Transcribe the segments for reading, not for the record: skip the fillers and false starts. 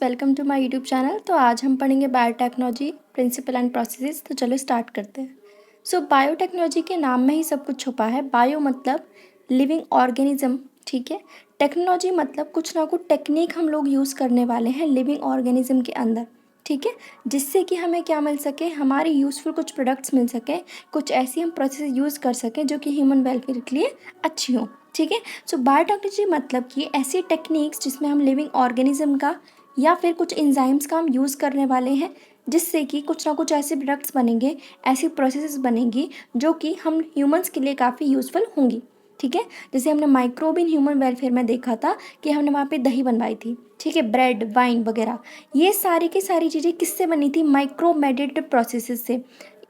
Welcome to my YouTube channel. तो आज हम पढ़ेंगे बायोटेक्नोलॉजी प्रिंसिपल एंड प्रोसेसेस। तो चलो स्टार्ट करते हैं। बायोटेक्नोलॉजी के नाम में ही सब कुछ छुपा है। बायो मतलब लिविंग ऑर्गेनिज्म, ठीक है। टेक्नोलॉजी मतलब कुछ ना कुछ टेक्निक हम लोग यूज़ करने वाले हैं लिविंग ऑर्गेनिज्म के अंदर, ठीक है, जिससे कि हमें क्या मिल सके, हमारी यूज़फुल कुछ प्रोडक्ट्स मिल सके, कुछ ऐसी हम प्रोसेस यूज़ कर सकें जो कि ह्यूमन वेलफेयर के लिए अच्छी हो, ठीक है। बायोटेक्नोलॉजी मतलब कि ऐसी टेक्निक्स जिसमें हम लिविंग ऑर्गेनिज्म का या फिर कुछ एंजाइम्स का हम यूज़ करने वाले हैं, जिससे कि कुछ ना कुछ ऐसे प्रोडक्ट्स बनेंगे, ऐसी प्रोसेसेस बनेंगी जो कि हम ह्यूमंस के लिए काफ़ी यूज़फुल होंगी, ठीक है। जैसे हमने माइक्रोब इन ह्यूमन वेलफेयर में देखा था कि हमने वहाँ पे दही बनवाई थी, ठीक है, ब्रेड वाइन वगैरह। ये सारी की सारी चीज़ें किससे बनी थी? माइक्रो मेडिएटेड प्रोसेसेस से।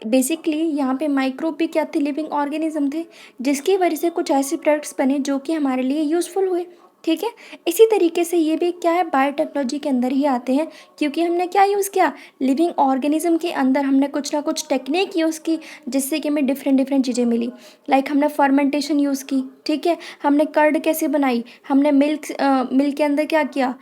बेसिकली यहाँ पे माइक्रोब भी क्या थे? लिविंग ऑर्गेनिज्म थे, जिसकी वजह से कुछ ऐसे प्रोडक्ट्स बने जो कि हमारे लिए यूज़फुल हुए, ठीक है। इसी तरीके से ये भी क्या है, बायोटेक्नोलॉजी के अंदर ही आते हैं, क्योंकि हमने क्या यूज़ किया, लिविंग ऑर्गेनिज्म के अंदर हमने कुछ ना कुछ टेक्निक यूज़ की, जिससे कि हमें डिफरेंट डिफरेंट चीज़ें मिली। लाइक हमने फर्मेंटेशन यूज़ की, ठीक है। हमने कर्ड कैसे बनाई, हमने मिल्क के अंदर क्या किया,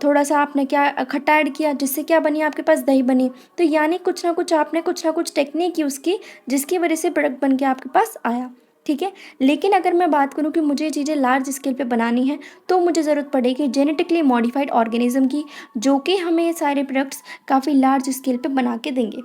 थोड़ा सा आपने क्या खट्टा ऐड किया, जिससे क्या बनी, आपके पास दही बनी। तो यानी कुछ ना कुछ टेक्निक यूज़ की, जिसकी वजह से प्रोडक्ट बन के आपके पास आया, ठीक है। लेकिन अगर मैं बात करूँ कि मुझे ये चीज़ें लार्ज स्केल पे बनानी है, तो मुझे ज़रूरत पड़ेगी जेनेटिकली मॉडिफाइड ऑर्गेनिज्म की, जो कि हमें ये सारे प्रोडक्ट्स काफ़ी लार्ज स्केल पे बना के देंगे।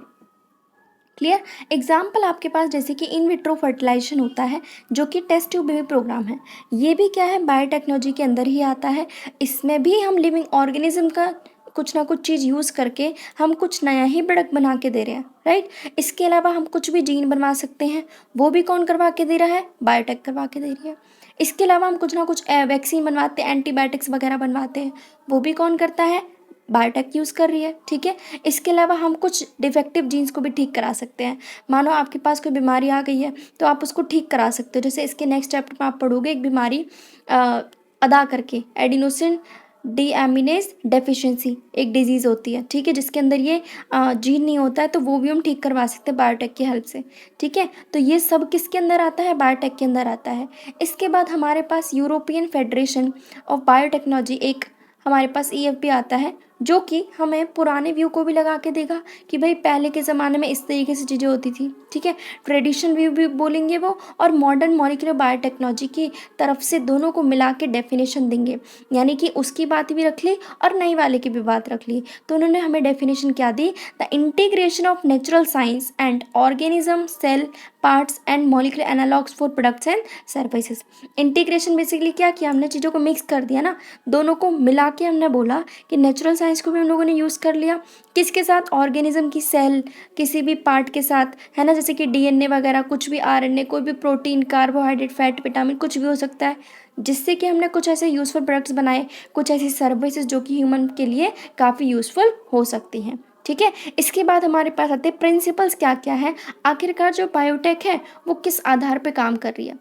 क्लियर। एग्जाम्पल आपके पास जैसे कि इन विट्रो फर्टिलाइजेशन होता है, जो कि टेस्ट ट्यूब बेबी प्रोग्राम है। ये भी क्या है, बायोटेक्नोलॉजी के अंदर ही आता है। इसमें भी हम लिविंग ऑर्गेनिज्म का कुछ ना कुछ चीज़ यूज़ करके हम कुछ नया ही प्रोडक्ट बना के दे रहे हैं, राइट। इसके अलावा हम कुछ भी जीन बनवा सकते हैं, वो भी कौन करवा के दे रहा है? बायोटेक करवा के दे रही है। इसके अलावा हम कुछ ना कुछ वैक्सीन बनवाते हैं, एंटीबायोटिक्स वगैरह बनवाते हैं, वो भी कौन करता है? बायोटेक यूज़ कर रही है, ठीक है। इसके अलावा हम कुछ डिफेक्टिव जीन्स को भी ठीक करा सकते हैं। मानो आपके पास कोई बीमारी आ गई है, तो आप उसको ठीक करा सकते हो। जैसे इसके नेक्स्ट चैप्टर में आप पढ़ोगे एक बीमारी अदा करके, एडिनोसिन डीएमिनेज डेफिशिएंसी एक डिजीज़ होती है, ठीक है, जिसके अंदर ये जीन नहीं होता है, तो वो भी हम ठीक करवा सकते हैं बायोटेक की हेल्प से, ठीक है। तो ये सब किसके अंदर आता है? बायोटेक के अंदर आता है। इसके बाद हमारे पास यूरोपियन फेडरेशन ऑफ बायोटेक्नोलॉजी, एक हमारे पास ईएफबी आता है, जो कि हमें पुराने व्यू को भी लगा के देगा कि भाई पहले के ज़माने में इस तरीके से चीज़ें होती थी, ठीक है। ट्रेडिशनल व्यू भी बोलेंगे वो, और मॉडर्न मॉलिक्यूलर बायोटेक्नोलॉजी की तरफ से दोनों को मिला के डेफिनेशन देंगे। यानी कि उसकी बात भी रख ली और नई वाले की भी बात रख ली। तो उन्होंने हमें डेफिनेशन क्या दी? The integration of natural science and organism cell parts and molecular analogues for products and services. Integration basically क्या किया हमने? चीज़ों को मिक्स कर दिया ना, दोनों को मिला के हमने बोला कि नेचुरल साइंस को भी हम लोगों ने यूज़ कर लिया, किसके साथ? ऑर्गेनिज्म की सेल, किसी भी पार्ट के साथ, है ना, जैसे कि डीएनए वगैरह, कुछ भी आरएनए, कोई भी प्रोटीन, कार्बोहाइड्रेट, फैट, विटामिन, कुछ भी हो सकता है, जिससे कि हमने कुछ ऐसे यूज़फुल प्रोडक्ट्स बनाए, कुछ ऐसी सर्विसेज जो कि ह्यूमन के लिए काफ़ी यूज़फुल हो सकती हैं, ठीक है। इसके बाद हमारे पास आते हैं प्रिंसिपल्स, क्या क्या है आखिरकार जो बायोटेक है वो किस आधार पे काम कर रही है।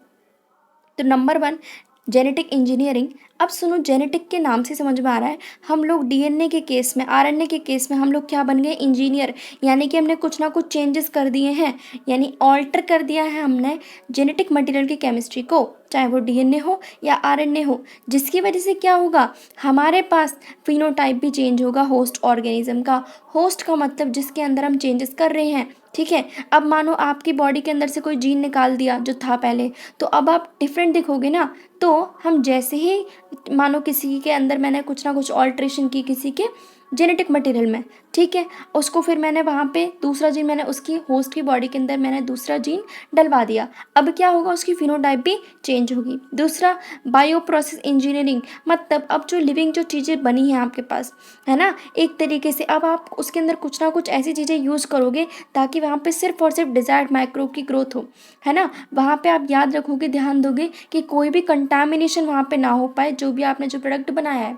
तो नंबर 1, जेनेटिक इंजीनियरिंग। अब सुनो, जेनेटिक के नाम से समझ में आ रहा है, हम लोग डीएनए के केस में, आरएनए के केस में हम लोग क्या बन गए? इंजीनियर। यानी कि हमने कुछ ना कुछ चेंजेस कर दिए हैं, यानी ऑल्टर कर दिया है हमने जेनेटिक मटेरियल की केमिस्ट्री को, चाहे वो डीएनए हो या आरएनए हो, जिसकी वजह से क्या होगा, हमारे पास फिनोटाइप भी चेंज होगा होस्ट ऑर्गेनिज्म का। होस्ट का मतलब जिसके अंदर हम चेंजेस कर रहे हैं, ठीक है। अब मानो आपकी बॉडी के अंदर से कोई जीन निकाल दिया जो था पहले, तो अब आप डिफरेंट दिखोगे ना। तो हम जैसे ही मानो किसी के अंदर मैंने कुछ ना कुछ ऑल्ट्रेशन की किसी के जेनेटिक मटेरियल में, ठीक है, उसको फिर मैंने वहाँ पे दूसरा जीन, मैंने उसकी होस्ट की बॉडी के अंदर मैंने दूसरा जीन डलवा दिया, अब क्या होगा, उसकी फिनोटाइप भी चेंज होगी। दूसरा, बायो प्रोसेस इंजीनियरिंग, मतलब अब जो लिविंग जो चीज़ें बनी हैं आपके पास, है ना, एक तरीके से अब आप उसके अंदर कुछ ना कुछ ऐसी चीज़ें यूज़ करोगे ताकि वहाँ पे सिर्फ और सिर्फ डिज़ायर्ड माइक्रोब की ग्रोथ हो, है ना। वहाँ पे आप याद रखोगे, ध्यान दोगे कि कोई भी कंटामिनेशन वहाँ पे ना हो पाए, जो भी आपने जो प्रोडक्ट बनाया है।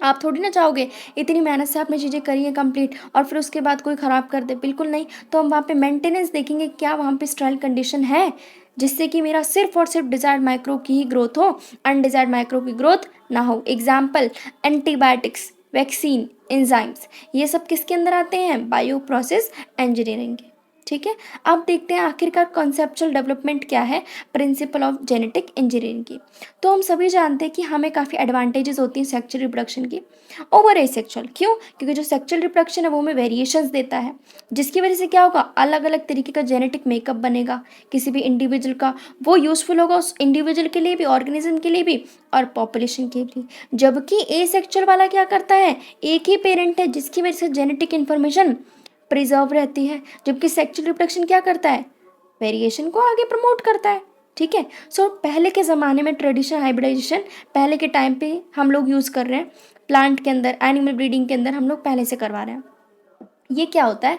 आप थोड़ी ना चाहोगे इतनी मेहनत से आपने चीज़ें करी हैं कंप्लीट और फिर उसके बाद कोई ख़राब कर दे, बिल्कुल नहीं। तो हम वहाँ पे मेंटेनेंस देखेंगे, क्या वहाँ पे स्टेराइल कंडीशन है, जिससे कि मेरा सिर्फ और सिर्फ डिज़ायर्ड माइक्रोब की ही ग्रोथ हो, अनडिज़ायर्ड माइक्रोब की ग्रोथ ना हो। एग्जाम्पल, एंटीबायोटिक्स, वैक्सीन, एंजाइम्स, ये सब किसके अंदर आते हैं? बायो प्रोसेस इंजीनियरिंग के। ठीक है। अब देखते हैं आखिरकार कॉन्सेप्चुअल डेवलपमेंट क्या है प्रिंसिपल ऑफ जेनेटिक इंजीनियरिंग की। तो हम सभी जानते हैं कि हमें काफ़ी एडवांटेजेस होती हैं सेक्सुअल रिप्रोडक्शन की ओवर एसेक्सुअल। क्यों? क्योंकि जो सेक्सुअल रिप्रोडक्शन है वो हमें वेरिएशंस देता है, जिसकी वजह से क्या होगा, अलग अलग तरीके का जेनेटिक मेकअप बनेगा किसी भी इंडिविजुअल का। वो यूजफुल होगा उस इंडिविजुअल के लिए भी, ऑर्गेनिज्म के लिए भी और पॉपुलेशन के लिए। जबकि एसेक्सुअल वाला क्या करता है, एक ही पेरेंट है जिसकी वजह से जेनेटिक इन्फॉर्मेशन प्रिजर्व रहती है, जबकि सेक्सुअल रिप्रोडक्शन क्या करता है, वेरिएशन को आगे प्रमोट करता है। ठीक है। सो पहले के ज़माने में ट्रेडिशनल हाइब्रिडाइजेशन पहले के टाइम पे हम लोग यूज़ कर रहे हैं, प्लांट के अंदर एनिमल ब्रीडिंग के अंदर हम लोग पहले से करवा रहे हैं। ये क्या होता है,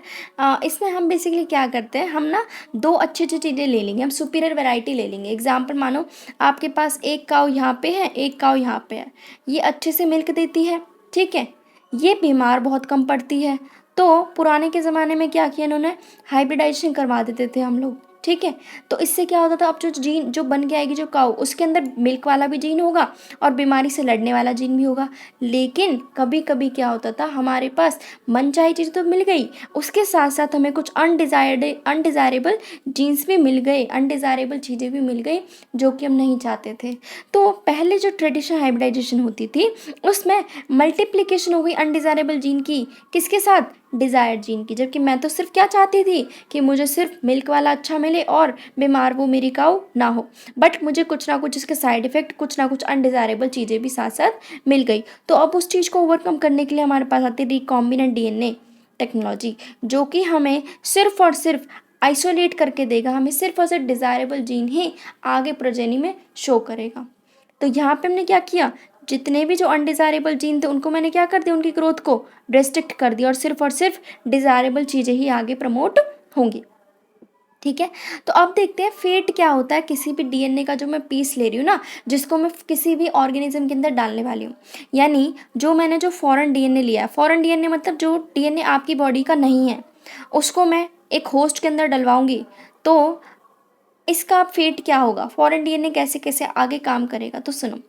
इसमें हम बेसिकली क्या करते हैं, हम ना दो अच्छी अच्छी चीज़ें ले लेंगे, हम सुपीरियर वैरायटी ले लेंगे। एग्जाम्पल मानो आपके पास एक काऊ यहाँ पे है, एक काऊ यहाँ पे है, ये अच्छे से मिल्क देती है, ठीक है, ये बीमार बहुत कम पड़ती है। तो पुराने के ज़माने में क्या किया इन्होंने, हाइब्रिडाइजेशन करवा देते थे हम लोग। ठीक है। तो इससे क्या होता था, अब जो जीन जो बन के आएगी जो काऊ, उसके अंदर मिल्क वाला भी जीन होगा और बीमारी से लड़ने वाला जीन भी होगा। लेकिन कभी कभी क्या होता था, हमारे पास मनचाही चीज़ तो मिल गई, उसके साथ साथ हमें कुछ अनडिज़ायरेबल जीन्स भी मिल गए, अनडिज़ायरेबल चीज़ें भी मिल गई जो कि हम नहीं चाहते थे। तो पहले जो ट्रेडिशनल हाइब्रिडाइजेशन होती थी उसमें मल्टीप्लिकेशन हो गई अनडिज़ायरेबल जीन की, किसके साथ, डिज़ायर्ड जीन की। जबकि मैं तो सिर्फ क्या चाहती थी कि मुझे सिर्फ मिल्क वाला अच्छा मिले और बीमार वो मेरी काऊ ना हो, बट मुझे कुछ ना कुछ इसके साइड इफ़ेक्ट, कुछ ना कुछ अनडिज़ायरेबल चीज़ें भी साथ साथ मिल गई। तो अब उस चीज़ को ओवरकम करने के लिए हमारे पास आती है रिकॉम्बिनेंट डीएनए टेक्नोलॉजी, जो कि हमें सिर्फ और सिर्फ आइसोलेट करके देगा, हमें सिर्फ और सिर्फ डिज़ायरेबल जीन ही आगे प्रोजेनी में शो करेगा। तो यहाँ पे हमने क्या किया, जितने भी जो अनडिज़ायरेबल जीन थे उनको मैंने क्या कर दिया, उनकी ग्रोथ को रेस्ट्रिक्ट कर दिया और सिर्फ डिज़ायरेबल चीज़ें ही आगे प्रमोट होंगी। ठीक है। तो अब देखते हैं फेट क्या होता है किसी भी डीएनए का जो मैं पीस ले रही हूँ ना, जिसको मैं किसी भी ऑर्गेनिज्म के अंदर डालने वाली हूँ। यानी जो मैंने जो फॉरेन डीएनए लिया है, फॉरेन डीएनए मतलब जो डीएनए आपकी बॉडी का नहीं है, उसको मैं एक होस्ट के अंदर डलवाऊंगी। तो इसका फेट क्या होगा, फॉरेन डीएनए कैसे कैसे आगे काम करेगा। तो सुनो,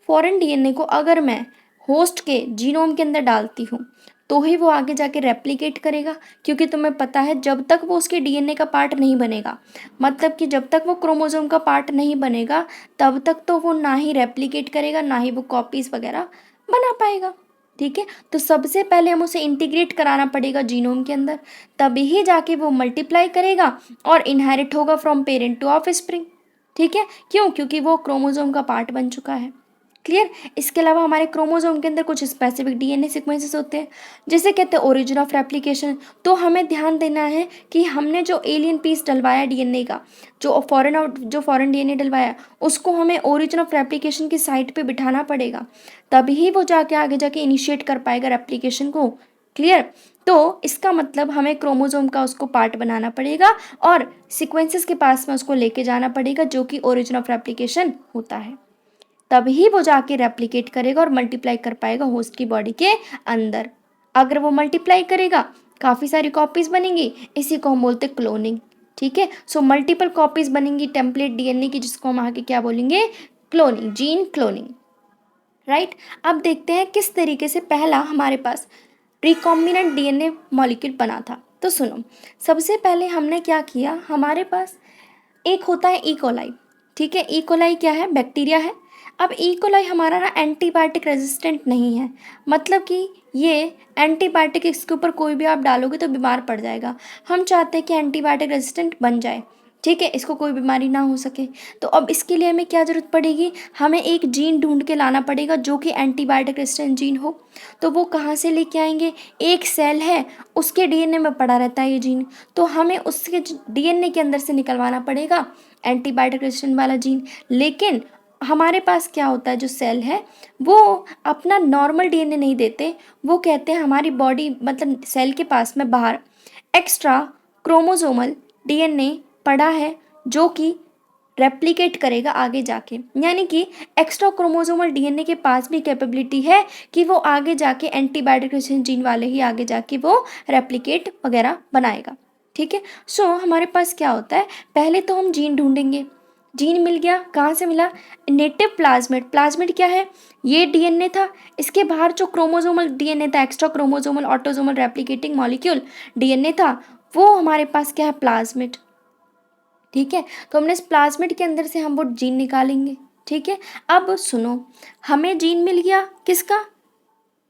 फॉरेन डीएनए को अगर मैं होस्ट के जीनोम के अंदर डालती हूँ तो ही वो आगे जाके रेप्लिकेट करेगा, क्योंकि तुम्हें पता है जब तक वो उसके डीएनए का पार्ट नहीं बनेगा, मतलब कि जब तक वो क्रोमोसोम का पार्ट नहीं बनेगा तब तक तो वो ना ही रेप्लिकेट करेगा, ना ही वो कॉपीज़ वगैरह बना पाएगा। ठीक है। तो सबसे पहले हम उसे इंटीग्रेट कराना पड़ेगा जीनोम के अंदर, तभी ही जाके वो मल्टीप्लाई करेगा और इनहेरिट होगा फ्रॉम पेरेंट टू ऑफस्प्रिंग। ठीक है। क्यों? क्योंकि वो क्रोमोसोम का पार्ट बन चुका है। क्लियर। इसके अलावा हमारे क्रोमोसोम के अंदर कुछ स्पेसिफिक डीएनए सीक्वेंसेस होते हैं जिसे कहते हैं ओरिजिन ऑफ रेप्लिकेशन। तो हमें ध्यान देना है कि हमने जो एलियन पीस डलवाया डीएनए का, जो फॉरेन डीएनए डलवाया, उसको हमें ओरिजिन ऑफ रेप्लिकेशन की साइट पे बिठाना पड़ेगा, तभी ही वो जाके आगे जाके इनिशिएट कर पाएगा रेप्लिकेशन को। क्लियर। तो इसका मतलब हमें क्रोमोसोम का उसको पार्ट बनाना पड़ेगा और सीक्वेंसेस के पास में उसको लेके जाना पड़ेगा, जो कि ओरिजिन ऑफ रेप्लिकेशन होता है। तभी वो जाके रेप्लिकेट करेगा और मल्टीप्लाई कर पाएगा होस्ट की बॉडी के अंदर। अगर वो मल्टीप्लाई करेगा, काफ़ी सारी कॉपीज़ बनेंगी, इसी को हम बोलते हैं क्लोनिंग। ठीक है। सो मल्टीपल कॉपीज़ बनेंगी टेम्पलेट डीएनए की, जिसको हम आगे क्या बोलेंगे, क्लोनिंग, जीन क्लोनिंग। राइट। अब देखते हैं किस तरीके से पहला हमारे पास रिकॉम्बिनेंट डीएनए मॉलिक्यूल बना था। तो सुनो, सबसे पहले हमने क्या किया, हमारे पास एक होता है ई. ठीक है। ई. क्या है, बैक्टीरिया है। अब ई. हमारा ना एंटीबायोटिक रेजिस्टेंट नहीं है, मतलब कि ये एंटीबायोटिक इसके ऊपर कोई भी आप डालोगे तो बीमार पड़ जाएगा। हम चाहते हैं कि एंटीबायोटिक रेजिस्टेंट बन जाए। ठीक है। इसको कोई बीमारी ना हो सके। तो अब इसके लिए हमें क्या ज़रूरत पड़ेगी, हमें एक जीन ढूंढ के लाना पड़ेगा जो कि एंटीबायोटिक रेजिस्टेंट जीन हो। तो वो कहाँ से लेके आएंगे, एक सेल है उसके डीएनए में पड़ा रहता है ये जीन, तो हमें उसके डीएनए के अंदर से निकलवाना पड़ेगा एंटीबायोटिक रेजिस्टेंट वाला जीन। लेकिन हमारे पास क्या होता है, जो सेल है वो अपना नॉर्मल डीएनए नहीं देते, वो कहते हैं हमारी बॉडी मतलब सेल के पास में बाहर एक्स्ट्रा क्रोमोसोमल डीएनए पड़ा है जो कि रेप्लिकेट करेगा आगे जाके। यानी कि एक्स्ट्रा क्रोमोसोमल डीएनए के पास भी कैपेबिलिटी है कि वो आगे जाके एंटीबायोटिक रेजिस्टेंट जीन वाले ही आगे जाके वो रेप्लिकेट वगैरह बनाएगा। ठीक है। सो हमारे पास क्या होता है, पहले तो हम जीन ढूंढेंगे। जीन मिल गया, कहाँ से मिला, नेटिव प्लाज्मिड। प्लाज्मिड क्या है, ये डीएनए था, इसके बाहर जो क्रोमोसोमल डीएनए था, extra chromosomal autosomal replicating molecule DNA था, वो हमारे पास क्या है, प्लाज्मिड। ठीक है, तो हमने इस प्लाज्मिड के अंदर से हम वो जीन निकालेंगे। ठीक है, अब सुनो, हमें जीन मिल गया किसका,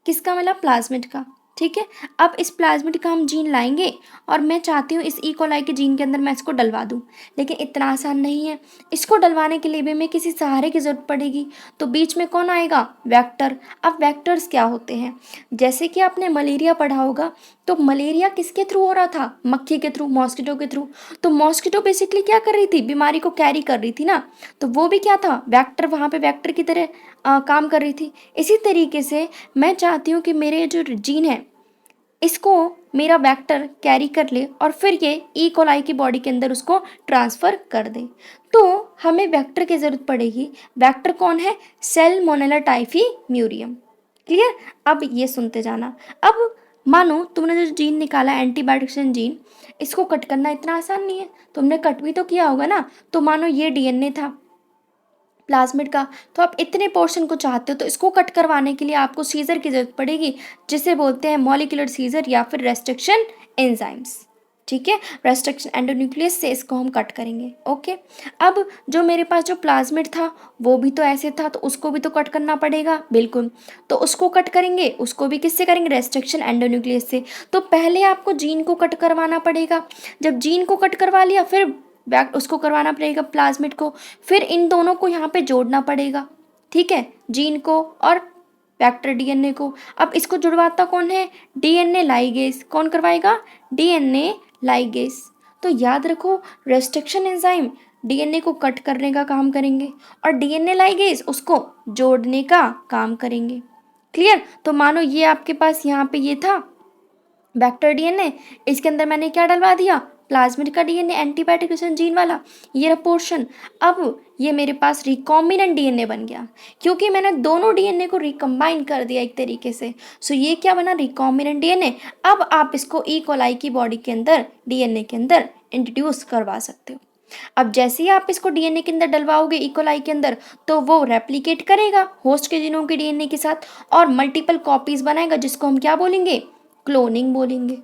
किसका मिला, प्लाज्मिड का। ठीक है, अब इस प्लाज्मिड का हम जीन लाएंगे और मैं चाहती हूँ इस ई कोलाई के जीन के अंदर मैं इसको डलवा दूँ, लेकिन इतना आसान नहीं है। इसको डलवाने के लिए भी हमें किसी सहारे की ज़रूरत पड़ेगी, तो बीच में कौन आएगा, वेक्टर। अब वेक्टर्स क्या होते हैं, जैसे कि आपने मलेरिया पढ़ा होगा, तो मलेरिया किसके थ्रू हो रहा था, मक्खी के थ्रू, मॉस्किटो के थ्रू। तो मॉस्किटो बेसिकली क्या कर रही थी, बीमारी को कैरी कर रही थी ना, तो वो भी क्या था, वेक्टर, वहाँ पे वेक्टर की तरह काम कर रही थी। इसी तरीके से मैं चाहती हूँ कि मेरे जो जीन है इसको मेरा वेक्टर कैरी कर ले और फिर ये ई कोलाई की बॉडी के अंदर उसको ट्रांसफ़र कर दे, तो हमें वेक्टर की ज़रूरत पड़ेगी। वेक्टर कौन है, सैल्मोनेला टाइफी म्यूरियम। क्लियर, अब ये सुनते जाना। अब मानो तुमने जो जीन निकाला एंटीबायोटिक जीन, इसको कट करना इतना आसान नहीं है, तुमने कट भी तो किया होगा ना। तो मानो ये डीएनए था प्लाज्मिड का, तो आप इतने पोर्शन को चाहते हो, तो इसको कट करवाने के लिए आपको सीजर की जरूरत पड़ेगी, जिसे बोलते हैं मॉलिक्यूलर सीजर या फिर रेस्ट्रिक्शन एंजाइम्स। ठीक है, रेस्ट्रिक्शन एंडोन्यूक्लियस से इसको हम कट करेंगे। ओके, अब जो मेरे पास जो प्लाज्मिड था वो भी तो ऐसे था, तो उसको भी तो कट करना पड़ेगा, बिल्कुल। तो उसको कट करेंगे, उसको भी किससे करेंगे, रेस्ट्रिक्शन एंडोन्यूक्लियस से। तो पहले आपको जीन को कट करवाना पड़ेगा, जब जीन को कट करवा लिया फिर बैक उसको करवाना पड़ेगा प्लाज्मिड को, फिर इन दोनों को यहाँ पे जोड़ना पड़ेगा। ठीक है, जीन को और वेक्टर डीएनए को। अब इसको जुड़वाता कौन है, डीएनए लाइगेज। कौन करवाएगा, डीएनए लाइगेज। तो याद रखो, रेस्ट्रिक्शन एंजाइम डीएनए को कट करने का काम करेंगे और डीएनए लाइगेज उसको जोड़ने का काम करेंगे। क्लियर, तो मानो ये आपके पास यहाँ पे ये था वेक्टर डीएनए, इसके अंदर मैंने क्या डलवा दिया, प्लाज्मिड का डीएनए एंटीबायोटिक जीन वाला, ये रहा पोर्शन। अब ये मेरे पास रिकॉम्बिनेंट डीएनए बन गया, क्योंकि मैंने दोनों डीएनए को रिकम्बाइन कर दिया एक तरीके से। सो ये क्या बना, रिकॉम्बिनेंट डीएनए। अब आप इसको ई कोलाई की बॉडी के अंदर डीएनए के अंदर इंट्रोड्यूस करवा सकते हो। अब जैसे ही आप इसको डीएनए के अंदर डलवाओगे ई कोलाई के अंदर, तो वो रेप्लिकेट करेगा होस्ट के जीनोम के डीएनए के साथ और मल्टीपल कॉपीज बनाएगा, जिसको हम क्या बोलेंगे, क्लोनिंग बोलेंगे।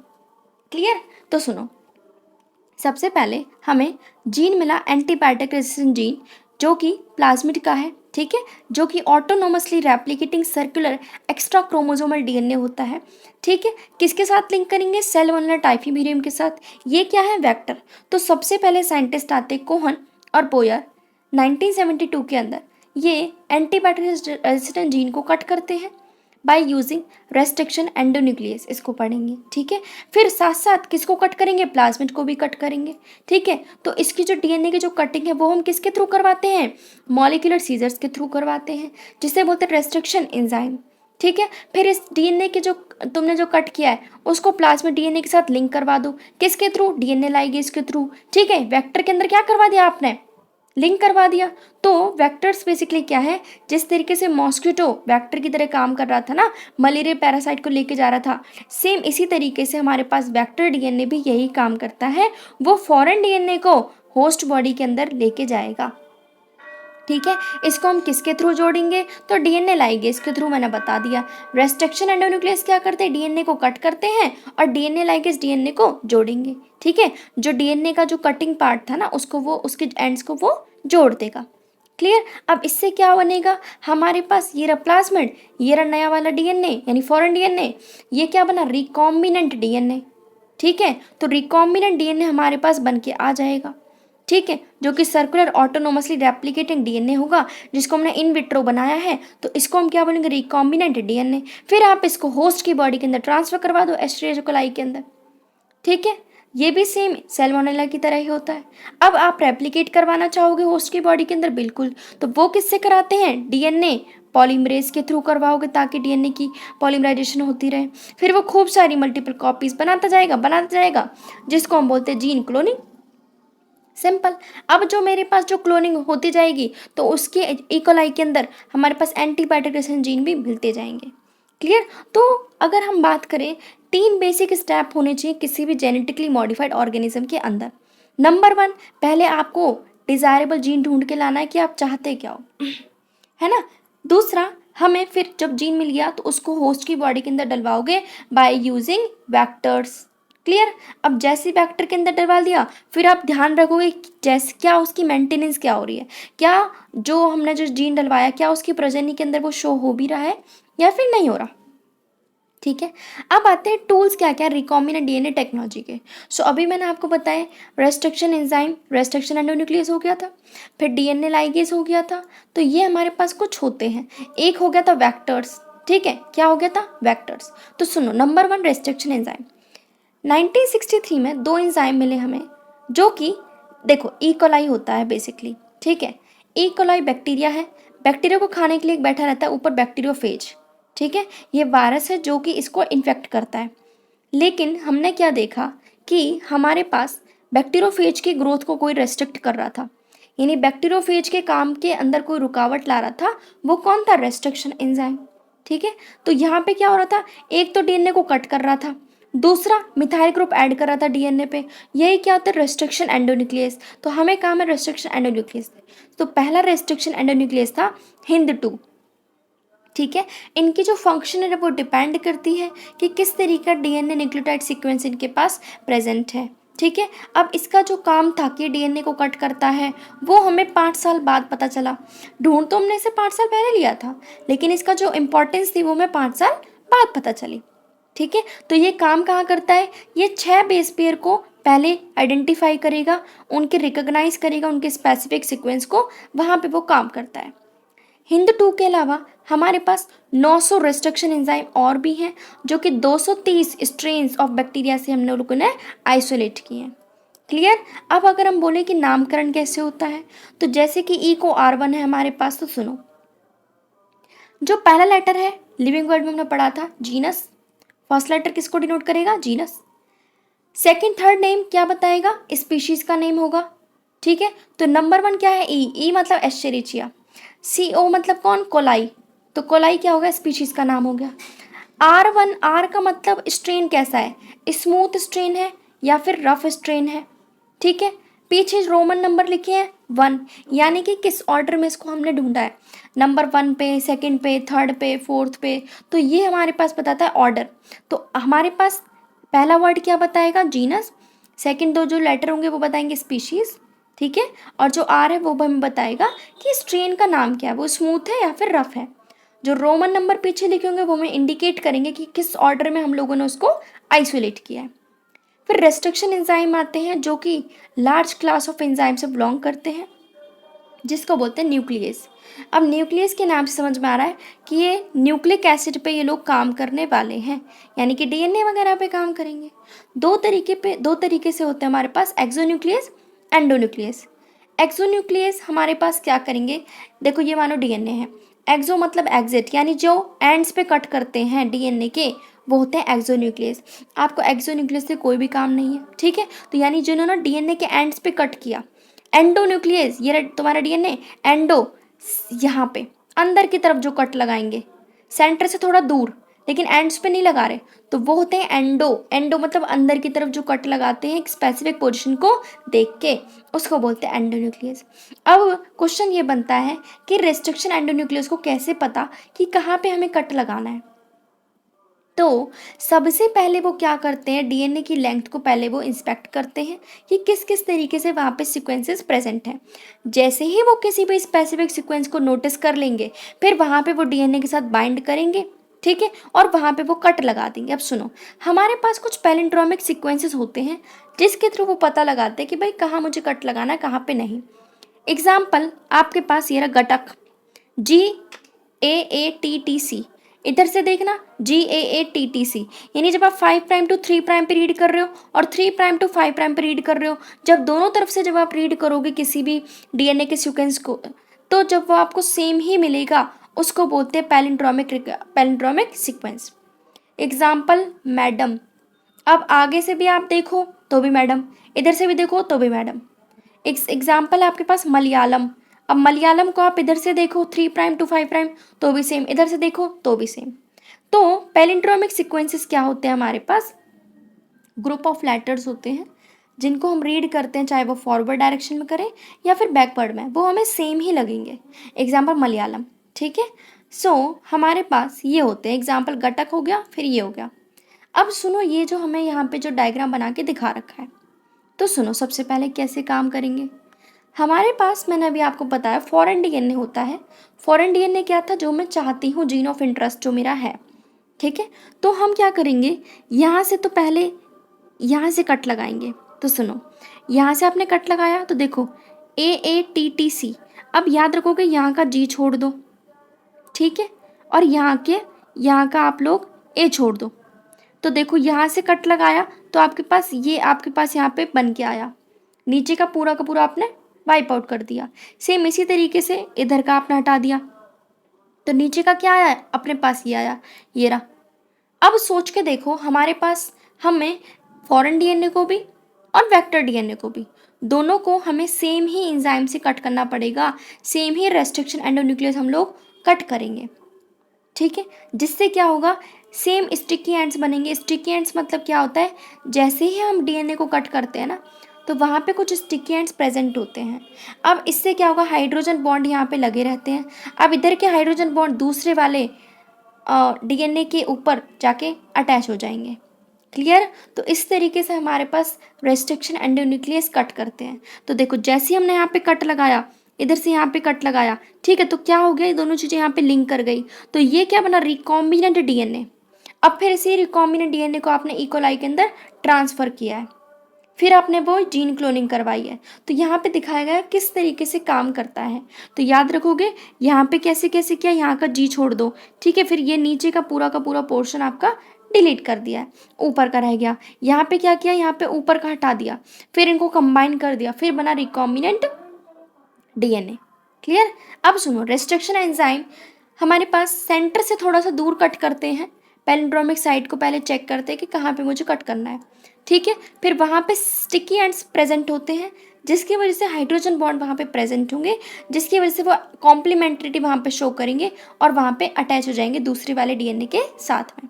क्लियर, तो सुनो, सबसे पहले हमें जीन मिला एंटीबायोटिक रेजिस्टेंट जीन, जो कि प्लाज्मिड का है। ठीक है, जो कि autonomously replicating circular extra chromosomal DNA होता है। ठीक है, किसके साथ लिंक करेंगे, सैल्मोनेला टाइफीम्यूरियम के साथ। ये क्या है, वेक्टर। तो सबसे पहले साइंटिस्ट आते कोहन और बोयर 1972 के अंदर, ये एंटीबायोटिक रेजिस्टेंट जीन को कट करते हैं बाय यूजिंग रेस्ट्रिक्शन एंडोन्यूक्लियस, इसको पढ़ेंगे। ठीक है, फिर साथ साथ किसको कट करेंगे, प्लाज्मिड को भी कट करेंगे। ठीक है, तो इसकी जो डीएनए की जो कटिंग है वो हम किसके थ्रू करवाते हैं, मॉलिक्यूलर सीजर्स के थ्रू करवाते हैं, जिसे बोलते हैं रेस्ट्रिक्शन एंजाइम। ठीक है, फिर इस डीएनए के जो तुमने जो कट किया है उसको प्लाज्मिड डीएनए के साथ लिंक करवा दो, किसके थ्रू, डीएनए लाइगेज के थ्रू। ठीक है, वेक्टर के अंदर क्या करवा दिया आपने, लिंक करवा दिया। तो वेक्टर्स बेसिकली क्या है, जिस तरीके से मॉस्किटो वेक्टर की तरह काम कर रहा था ना, मलेरिया पैरासाइट को लेके जा रहा था, सेम इसी तरीके से हमारे पास वेक्टर डीएनए भी यही काम करता है, वो फॉरेन डीएनए को होस्ट बॉडी के अंदर लेके जाएगा। ठीक है, इसको हम किसके थ्रू जोड़ेंगे, तो डीएनए लाइगेज के थ्रू, मैंने बता दिया। रेस्ट्रिक्शन एंडोन्यूक्लियस क्या करते हैं, डीएनए को कट करते हैं और डीएनए लाइगेज डीएनए को जोड़ेंगे। ठीक है, जो डीएनए का जो कटिंग पार्ट था ना, उसको वो उसके एंड्स को वो जोड़ देगा। क्लियर, अब इससे क्या बनेगा, हमारे पास ये रहा प्लाज्मिड, ये रहा नया वाला डीएनए यानी फॉरेन डीएनए, ये क्या बना, रिकॉम्बिनेंट डीएनए। ठीक है, तो रिकॉम्बिनेंट डीएनए हमारे पास बन के आ जाएगा। ठीक है, जो कि सर्कुलर ऑटोनोमसली रेप्लिकेटिंग डीएनए होगा, जिसको हमने इन विट्रो बनाया है, तो इसको हम क्या बोलेंगे, रिकॉम्बिनेंट डीएनए। फिर आप इसको होस्ट की बॉडी के अंदर ट्रांसफर करवा दो, एस्ट्रेज कोलाई के अंदर। ठीक है, ये भी सेम सैल्मोनेला की तरह ही होता है। अब आप रेप्लिकेट करवाना चाहोगे होस्ट की बॉडी के अंदर, बिल्कुल, तो वो किससे कराते हैं, डीएनए पॉलीमरेज के थ्रू करवाओगे, ताकि डीएनए की पॉलीमराइजेशन होती रहे। फिर वो खूब सारी मल्टीपल कॉपीज बनाता जाएगा, जिसको हम बोलते हैं जीन क्लोनिंग। सिंपल। अब जो मेरे पास जो क्लोनिंग होती जाएगी, तो उसके ई कोलाई के अंदर हमारे पास एंटीबायोटिक रेजिस्टेंट जीन भी मिलते जाएंगे। क्लियर, तो अगर हम बात करें, 3 बेसिक स्टेप होने चाहिए किसी भी जेनेटिकली मॉडिफाइड ऑर्गेनिज्म के अंदर। नंबर 1, पहले आपको डिज़ायरेबल जीन ढूंढ के लाना है कि आप चाहते क्या हो, है ना। दूसरा, हमें फिर जब जीन मिल गया तो उसको होस्ट की बॉडी के अंदर डलवाओगे बाय यूजिंग वेक्टर्स। क्लियर। अब जैसे वेक्टर के अंदर डलवा दिया, फिर आप ध्यान रखोगे जैसे क्या उसकी मेंटेनेंस क्या हो रही है, क्या जो हमने जो जीन डलवाया क्या उसकी प्रोजेनी के अंदर वो शो हो भी रहा है या फिर नहीं हो रहा। ठीक है, अब आते हैं टूल्स क्या क्या रिकॉम्बिनेंट डीएनए टेक्नोलॉजी के। सो अभी मैंने आपको बताया रेस्ट्रिक्शन एंजाइम, रेस्ट्रिक्शन एंडोन्यूक्लियस हो गया था, फिर डीएनए लाइगेज हो गया था। तो ये हमारे पास कुछ होते हैं। एक हो गया था वेक्टर्स, ठीक है, क्या हो गया था वेक्टर्स। तो सुनो, नंबर 1 रेस्ट्रिक्शन एंजाइम। 1963 में दो एंजाइम मिले हमें, जो कि देखो कोलाई होता है बेसिकली, ठीक है। कोलाई बैक्टीरिया है, बैक्टीरिया को खाने के लिए बैठा रहता है ऊपर बैक्टीरियोफेज, ठीक है। ये वायरस है जो कि इसको इन्फेक्ट करता है। लेकिन हमने क्या देखा कि हमारे पास बैक्टीरियोफेज की ग्रोथ को कोई रेस्ट्रिक्ट कर रहा था, यानी बैक्टीरियोफेज के काम के अंदर कोई रुकावट ला रहा था। वो कौन था? रेस्ट्रिक्शन एंजाइम, ठीक है। तो यहाँ पे क्या हो रहा था, एक तो डीएनए को कट कर रहा था, दूसरा मिथाइल ग्रुप ऐड कर रहा था डीएनए पे। यही क्या होता है? Restriction endonuclease. तो हमें काम है रेस्ट्रिक्शन एंडोन्यूक्लियस। तो पहला रेस्ट्रिक्शन एंडोन्यूक्लियस था हिंद 2, ठीक है। इनकी जो फंक्शन है वो डिपेंड करती है कि किस तरीके का डीएनए न्यूक्लियोटाइड सीक्वेंस इनके पास प्रेजेंट है, ठीक है। अब इसका जो काम था कि डीएनए को कट करता है, वो हमें 5 साल बाद पता चला। ढूंढ तो हमने इसे 5 साल पहले लिया था, लेकिन इसका जो इम्पोर्टेंस थी वो हमें 5 साल बाद पता चली, ठीक है। तो ये काम कहाँ करता है? ये 6 बेस पेयर को पहले आइडेंटिफाई करेगा, उनके रिकॉग्नाइज करेगा, उनके स्पेसिफिक सीक्वेंस को, वहाँ पे वो काम करता है। हिंद 2 के अलावा हमारे पास 900 रेस्ट्रिक्शन एंजाइम और भी हैं, जो कि 230 स्ट्रेन्स ऑफ बैक्टीरिया से हमने लोगों ने आइसोलेट किए हैं। क्लियर। अब अगर हम बोले कि नामकरण कैसे होता है, तो जैसे कि ई को R1 है हमारे पास, तो सुनो, जो पहला लेटर है लिविंग वर्ड में हमने पढ़ा था जीनस, फर्स्ट लेटर किसको डिनोट करेगा? जीनस। सेकंड थर्ड नेम क्या बताएगा? स्पीशीज का नेम होगा, ठीक है। तो नंबर 1 क्या है? ई मतलब एस्चेरिचिया। CO मतलब कौन? कोलाई। तो कोलाई क्या होगा? स्पीशीज का नाम हो गया। R1, R का मतलब स्ट्रेन कैसा है? स्मूथ स्ट्रेन है या फिर रफ स्ट्रेन है, ठीक है। पीछे रोमन नंबर लिखे हैं 1, यानी कि किस ऑर्डर में इसको हमने ढूंढा है, नंबर 1 पे, सेकंड पे, थर्ड पे, फोर्थ पे। तो ये हमारे पास बताता है ऑर्डर। तो हमारे पास पहला वर्ड क्या बताएगा? जीनस। सेकंड दो जो लेटर होंगे वो बताएंगे स्पीशीज, ठीक है। और जो आर है वो हमें बताएगा कि स्ट्रेन का नाम क्या है, वो स्मूथ है या फिर रफ है। जो रोमन नंबर पीछे लिखे होंगे वो हमें इंडिकेट करेंगे कि किस ऑर्डर में हम लोगों ने उसको आइसोलेट किया है। फिर रेस्ट्रिक्शन एंजाइम आते हैं, जो कि लार्ज क्लास ऑफ एंजाइम से बिलोंग करते हैं, जिसको बोलते हैं न्यूक्लियस। अब न्यूक्लियस के नाम से समझ में आ रहा है कि ये न्यूक्लिक एसिड पे ये लोग काम करने वाले हैं, यानी कि डीएनए वगैरह पे काम करेंगे। दो तरीके से होते हैं हमारे पास, एक्सोन्यूक्लियस, एंडोन्यूक्लियस। एक्सोन्यूक्लियस हमारे पास क्या करेंगे? देखो ये मानो डीएनए है, एक्सो मतलब एग्जिट, यानी जो एंड्स पे कट करते हैं डीएनए के, वो होते हैं एक्सोन्यूक्लियस। आपको एक्सोन्यूक्लियस से कोई भी काम नहीं है, ठीक है। तो यानी जिन्होंने डीएनए के एंड्स पे कट किया, एंडोन्यूक्लियस, ये तुम्हारा डीएनए, एंडो यहाँ पे अंदर की तरफ जो कट लगाएंगे, सेंटर से थोड़ा दूर, लेकिन एंड्स पे नहीं लगा रहे, तो वो होते हैं एंडो। एंडो मतलब अंदर की तरफ जो कट लगाते हैं एक स्पेसिफिक पोजीशन को देख के, उसको बोलते हैं एंडोन्यूक्लियस। अब क्वेश्चन ये बनता है कि रेस्ट्रिक्शन एंडोन्यूक्लियस को कैसे पता कि कहाँ पे हमें कट लगाना है। तो सबसे पहले वो क्या करते हैं, डीएनए की लेंथ को पहले वो इंस्पेक्ट करते हैं कि किस किस तरीके से वहाँ पे सीक्वेंसेस प्रेजेंट हैं। जैसे ही वो किसी भी स्पेसिफिक सीक्वेंस को नोटिस कर लेंगे, फिर वहाँ पे वो डीएनए के साथ बाइंड करेंगे, ठीक है, और वहाँ पे वो कट लगा देंगे। अब सुनो, हमारे पास कुछ पैलिंड्रोमिक सीक्वेंसेस होते हैं जिसके थ्रू वो पता लगाते हैं कि भाई कहाँ मुझे कट लगाना है, कहाँ पे नहीं। एग्जाम्पल आपके पास ये रहा गटक, GAATTC, इधर से देखना GAATTC, यानी जब आप 5' to 3' पे रीड कर रहे हो और 3' to 5' पे रीड कर रहे हो, जब दोनों तरफ से जब आप रीड करोगे किसी भी डीएनए के सीक्वेंस को, तो जब वो आपको सेम ही मिलेगा उसको बोलते हैं पैलिंड्रोमिक सीक्वेंस। एग्जाम्पल मैडम, अब आगे से भी आप देखो तो भी मैडम, इधर से भी देखो तो भी मैडम। एग्जाम्पल है आपके पास मलयालम, अब मलयालम को आप इधर से देखो 3' to 5' तो भी सेम, इधर से देखो तो भी सेम। तो पैलिंड्रोमिक सीक्वेंसेस क्या होते हैं हमारे पास? ग्रुप ऑफ लेटर्स होते हैं जिनको हम रीड करते हैं, चाहे वो फॉरवर्ड डायरेक्शन में करें या फिर बैकवर्ड में, वो हमें सेम ही लगेंगे। एग्जाम्पल मलयालम, ठीक है। सो हमारे पास ये होते हैं, एग्जाम्पल गटक हो गया, फिर ये हो गया। अब सुनो, ये जो हमें यहाँ पे जो डायग्राम बना के दिखा रखा है, तो सुनो सबसे पहले कैसे काम करेंगे। हमारे पास मैंने अभी आपको बताया फॉरेन डीएनए होता है। फॉरेन डीएनए क्या था, जो मैं चाहती हूँ, जीन ऑफ इंटरेस्ट जो मेरा है, ठीक है। तो हम क्या करेंगे, यहाँ से तो पहले यहाँ से कट लगाएंगे। तो सुनो, यहाँ से आपने कट लगाया तो देखो AATTC। अब याद रखोगे यहाँ का G छोड़ दो, ठीक है, और यहाँ का आप लोग A छोड़ दो। तो देखो यहाँ से कट लगाया तो आपके पास यहाँ पे बन के आया, नीचे का पूरा आपने वाइप आउट कर दिया। सेम इसी तरीके से इधर का आपने हटा दिया, तो नीचे का क्या आया, अपने पास ये आया, ये रहा। अब सोच के देखो, हमारे पास हमें फॉरेन डीएनए को भी और वेक्टर डीएनए को भी, दोनों को हमें सेम ही एंजाइम से कट करना पड़ेगा, सेम ही रेस्ट्रिक्शन एंडोन्यूक्लियस हम लोग कट करेंगे, ठीक है। जिससे क्या होगा, सेम स्टिकी एंड्स बनेंगे। स्टिकी एंड्स मतलब क्या होता है, जैसे ही हम डीएनए को कट करते हैं ना, तो वहाँ पे कुछ स्टिकी एंड्स प्रेजेंट होते हैं। अब इससे क्या होगा, हाइड्रोजन बॉन्ड यहाँ पे लगे रहते हैं। अब इधर के हाइड्रोजन बॉन्ड दूसरे वाले डीएनए के ऊपर जाके अटैच हो जाएंगे। क्लियर। तो इस तरीके से हमारे पास रेस्ट्रिक्शन एंडोन्यूक्लियस कट करते हैं। तो देखो जैसे ही हमने यहाँ पे कट लगाया, इधर से यहाँ पे कट लगाया, ठीक है, तो क्या हो गया, ये दोनों चीज़ें यहाँ पे लिंक कर गई। तो ये क्या बना, रिकॉम्बिनेंट डीएनए। अब फिर इसी रिकॉम्बिनेंट डीएनए को आपने इकोलाई के अंदर ट्रांसफर किया है, फिर आपने वो जीन क्लोनिंग करवाई है। तो यहाँ पे दिखाया गया किस तरीके से काम करता है। तो याद रखोगे यहाँ पे कैसे कैसे किया, यहाँ का जी छोड़ दो, ठीक है, फिर ये नीचे का पूरा पोर्शन आपका डिलीट कर दिया है, ऊपर का रह गया। यहाँ पे क्या किया, यहाँ पे ऊपर का हटा दिया, फिर इनको कंबाइन कर दिया, फिर बना रिकॉम्बिनेंट डीएनए। क्लियर। अब सुनो, रेस्ट्रिक्शन एंजाइम हमारे पास सेंटर से थोड़ा सा दूर कट करते हैं। पैलिंड्रोमिक साइट को पहले चेक करते हैं कि कहाँ पे मुझे कट करना है, ठीक है। फिर वहाँ पे स्टिकी एंड्स प्रेजेंट होते हैं, जिसकी वजह से हाइड्रोजन बॉन्ड वहाँ पे प्रेजेंट होंगे, जिसकी वजह से वो कॉम्प्लीमेंट्रिटी वहाँ पे शो करेंगे और वहाँ पे अटैच हो जाएंगे दूसरे वाले डीएनए के साथ में,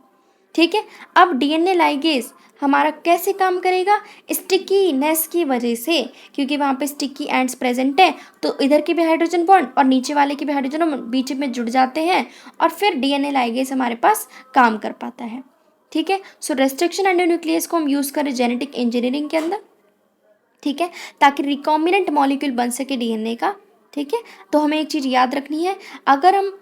ठीक है। अब डीएनए लाइगेज हमारा कैसे काम करेगा, स्टिकीनेस की वजह से, क्योंकि वहाँ पे स्टिकी एंड्स प्रेजेंट है, तो इधर के भी हाइड्रोजन बॉन्ड और नीचे वाले के भी हाइड्रोजन बॉन्ड बीच में जुड़ जाते हैं, और फिर डीएनए लाइगेज हमारे पास काम कर पाता है, ठीक है। सो रेस्ट्रिक्शन एंडोन्यूक्लियस को हम यूज़ करें जेनेटिक इंजीनियरिंग के अंदर, ठीक है, ताकि रिकॉम्बिनेंट मॉलिक्यूल बन सके डीएनए का, ठीक है। तो हमें एक चीज़ याद रखनी है, अगर हम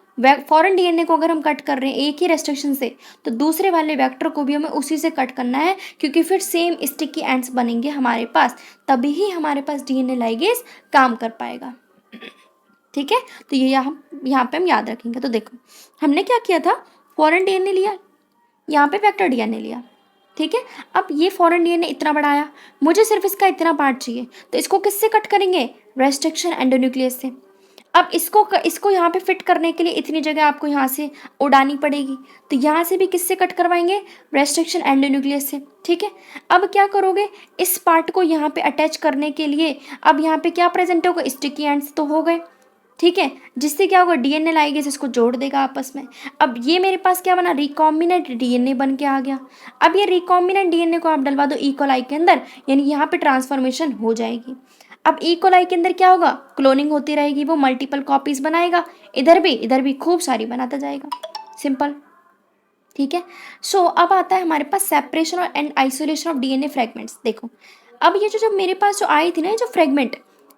फॉरेन डीएनए को अगर हम कट कर रहे हैं एक ही रेस्ट्रिक्शन से, तो दूसरे वाले वेक्टर को भी हमें उसी से कट करना है, क्योंकि फिर सेम स्टिकी एंड्स बनेंगे हमारे पास, तभी ही हमारे पास डीएनए लाइगेज काम कर पाएगा, ठीक है। तो ये यहाँ पे हम याद रखेंगे। तो देखो हमने क्या किया था, फॉरेन डीएनए लिया, यहाँ पे वेक्टर डीएनए लिया, ठीक है। अब ये फॉरेन डीएनए इतना बड़ा आया, मुझे सिर्फ इसका इतना पार्ट चाहिए, तो इसको किससे कट करेंगे, रेस्ट्रिक्शन एंडोन्यूक्लियस से। अब इसको यहाँ पे फिट करने के लिए इतनी जगह आपको यहाँ से उड़ानी पड़ेगी, तो यहाँ से भी किससे कट करवाएंगे, रेस्ट्रिक्शन एंडोन्यूक्लियस से, ठीक है। अब क्या करोगे, इस पार्ट को यहाँ पे अटैच करने के लिए अब यहाँ पे क्या प्रेजेंट होगा, स्टिकी एंड्स तो हो गए, ठीक है, जिससे क्या होगा, डीएनए लाइगेज इसको जोड़ देगा आपस में। अब ये मेरे पास क्या बना, रिकॉम्बिनेंट डीएनए बन के आ गया। अब ये रिकॉम्बिनेंट डीएनए को आप डलवा दो इकोलाई के अंदर, यानी यहाँ पे ट्रांसफॉर्मेशन हो जाएगी। अब इकोलाई के अंदर क्या होगा, क्लोनिंग होती रहेगी, वो मल्टीपल कॉपीज बनाएगा, इधर भी खूब सारी बनाता जाएगा, सिंपल, ठीक है। सो अब आता है हमारे पास सेपरेशन और and isolation of DNA fragments. देखो अब ये जो मेरे पास जो आई थी ना, ये जो फ्रेगमेंट,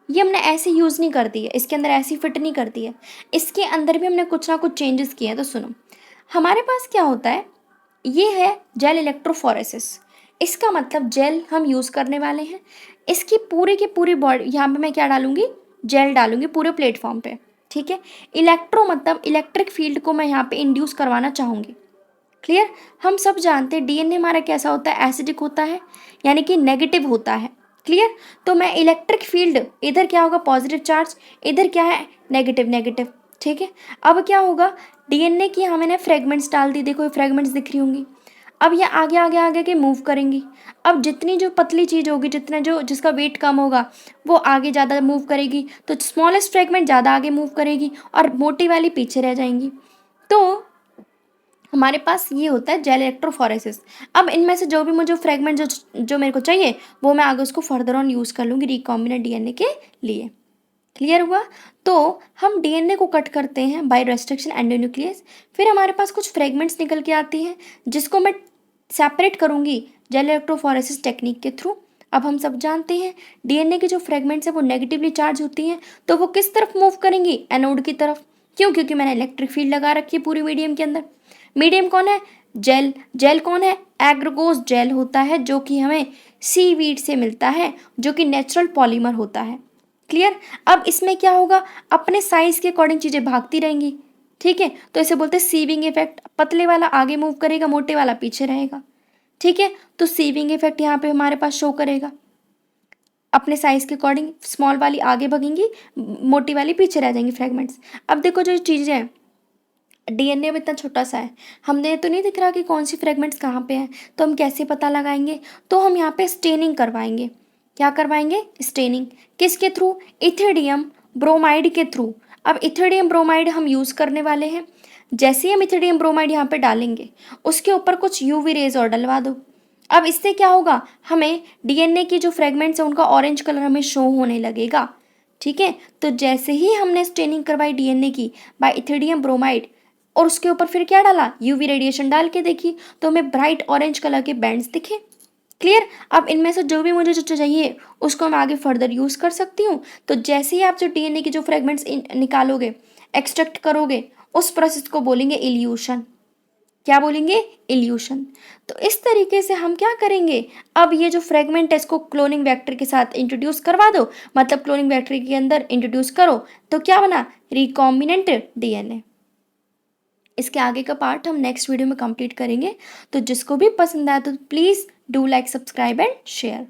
ये हमने ऐसे यूज़ नहीं कर दी है, इसके अंदर ऐसी फिट नहीं कर दी है, इसके अंदर भी हमने कुछ ना कुछ चेंजेस किए हैं। तो सुनो, हमारे पास क्या होता है, ये है जेल इलेक्ट्रोफोरेसिस। इसका मतलब जेल हम यूज़ करने वाले हैं, इसकी पूरी की पूरी बॉडी, यहाँ पे मैं क्या डालूंगी, जेल डालूंगी पूरे प्लेटफॉर्म पे, ठीक है। इलेक्ट्रो मतलब इलेक्ट्रिक फील्ड को मैं यहाँ पे इंड्यूस करवाना चाहूँगी। क्लियर। हम सब जानते हैं डीएनए हमारा कैसा होता है, एसिडिक होता है, यानी कि नेगेटिव होता है। क्लियर। तो मैं इलेक्ट्रिक फील्ड, इधर क्या होगा, पॉजिटिव चार्ज, इधर क्या है, नेगेटिव, ठीक है। अब क्या होगा, डीएनए की मैंने फ्रेगमेंट्स डाल दी, देखो ये फ्रेगमेंट्स दिख रही होंगी। अब ये आगे के मूव करेंगी। अब जितनी जो पतली चीज़ होगी, जितना जो जिसका वेट कम होगा, वो आगे ज़्यादा मूव करेगी, तो स्मॉलेस्ट फ्रेगमेंट ज़्यादा आगे मूव करेगी और मोटी वाली पीछे रह जाएंगी। तो हमारे पास ये होता है जेल इलेक्ट्रोफोरेसिस। अब इनमें से जो भी मुझे फ्रेगमेंट जो मेरे को चाहिए, वो मैं आगे उसको फर्दर ऑन यूज़ कर लूँगी रिकॉम्बिनेंट डीएनए के लिए। क्लियर हुआ। तो हम डीएनए को कट करते हैं बाय रेस्ट्रिक्शन एंडोन्यूक्लियस, फिर हमारे पास कुछ फ्रेगमेंट्स निकल के आती हैं, जिसको मैं सेपरेट करूँगी जेल इलेक्ट्रोफोरेसिस टेक्निक के थ्रू। अब हम सब जानते हैं डीएनए की जो फ्रेगमेंट्स हैं वो नेगेटिवली चार्ज होती हैं, तो वो किस तरफ मूव करेंगी? एनोड की तरफ। क्यों? क्योंकि मैंने इलेक्ट्रिक फील्ड लगा रखी है पूरी मीडियम के अंदर। मीडियम कौन है? जेल। जेल कौन है? एग्रोगोस जेल होता है, जो कि हमें सीवीड से मिलता है, जो कि नेचुरल पॉलीमर होता है। क्लियर? अब इसमें क्या होगा, अपने साइज के अकॉर्डिंग चीज़ें भागती रहेंगी। ठीक है, तो इसे बोलते हैं सीविंग इफेक्ट। पतले वाला आगे मूव करेगा, मोटे वाला पीछे रहेगा। ठीक है, तो सीविंग इफेक्ट यहाँ पे हमारे पास शो करेगा। अपने साइज के अकॉर्डिंग स्मॉल वाली आगे भगेंगी, मोटी वाली पीछे रह जाएंगी फ्रेगमेंट्स। अब देखो जो चीज़ें हैं, डीएनए में इतना छोटा सा है, हमने तो नहीं दिख रहा कि कौन सी फ्रेगमेंट्स कहाँ पे हैं, तो हम कैसे पता लगाएंगे? तो हम यहाँ पे स्टेनिंग करवाएंगे। क्या करवाएंगे? स्टेनिंग। किसके थ्रू? इथिडियम ब्रोमाइड के थ्रू। अब इथिडियम ब्रोमाइड हम यूज़ करने वाले हैं। जैसे ही हम इथिडियम ब्रोमाइड यहाँ पे डालेंगे, उसके ऊपर कुछ यूवी रेज और डलवा दो। अब इससे क्या होगा, हमें डीएनए की जो फ्रेगमेंट्स है उनका ऑरेंज कलर हमें शो होने लगेगा। ठीक है, तो जैसे ही हमने स्टेनिंग करवाई डीएनए की बाय इथिडियम ब्रोमाइड, और उसके ऊपर फिर क्या डाला? यूवी रेडिएशन डाल के देखी, तो हमें ब्राइट ऑरेंज कलर के बैंड्स दिखे। क्लियर? अब इनमें से जो भी मुझे जो चाहिए उसको मैं आगे फर्दर यूज़ कर सकती हूँ। तो जैसे ही आप जो डीएनए की जो फ्रेगमेंट्स निकालोगे, एक्सट्रैक्ट करोगे, उस प्रोसेस को बोलेंगे इल्यूशन। क्या बोलेंगे? इल्यूशन। तो इस तरीके से हम क्या करेंगे, अब ये जो फ्रेगमेंट है इसको क्लोनिंग वेक्टर के साथ इंट्रोड्यूस करवा दो, मतलब क्लोनिंग वेक्टर के अंदर इंट्रोड्यूस करो, तो क्या बना? Recombinant DNA. इसके आगे का पार्ट हम नेक्स्ट वीडियो में कंप्लीट करेंगे। तो जिसको भी पसंद आया तो please do like, subscribe and share.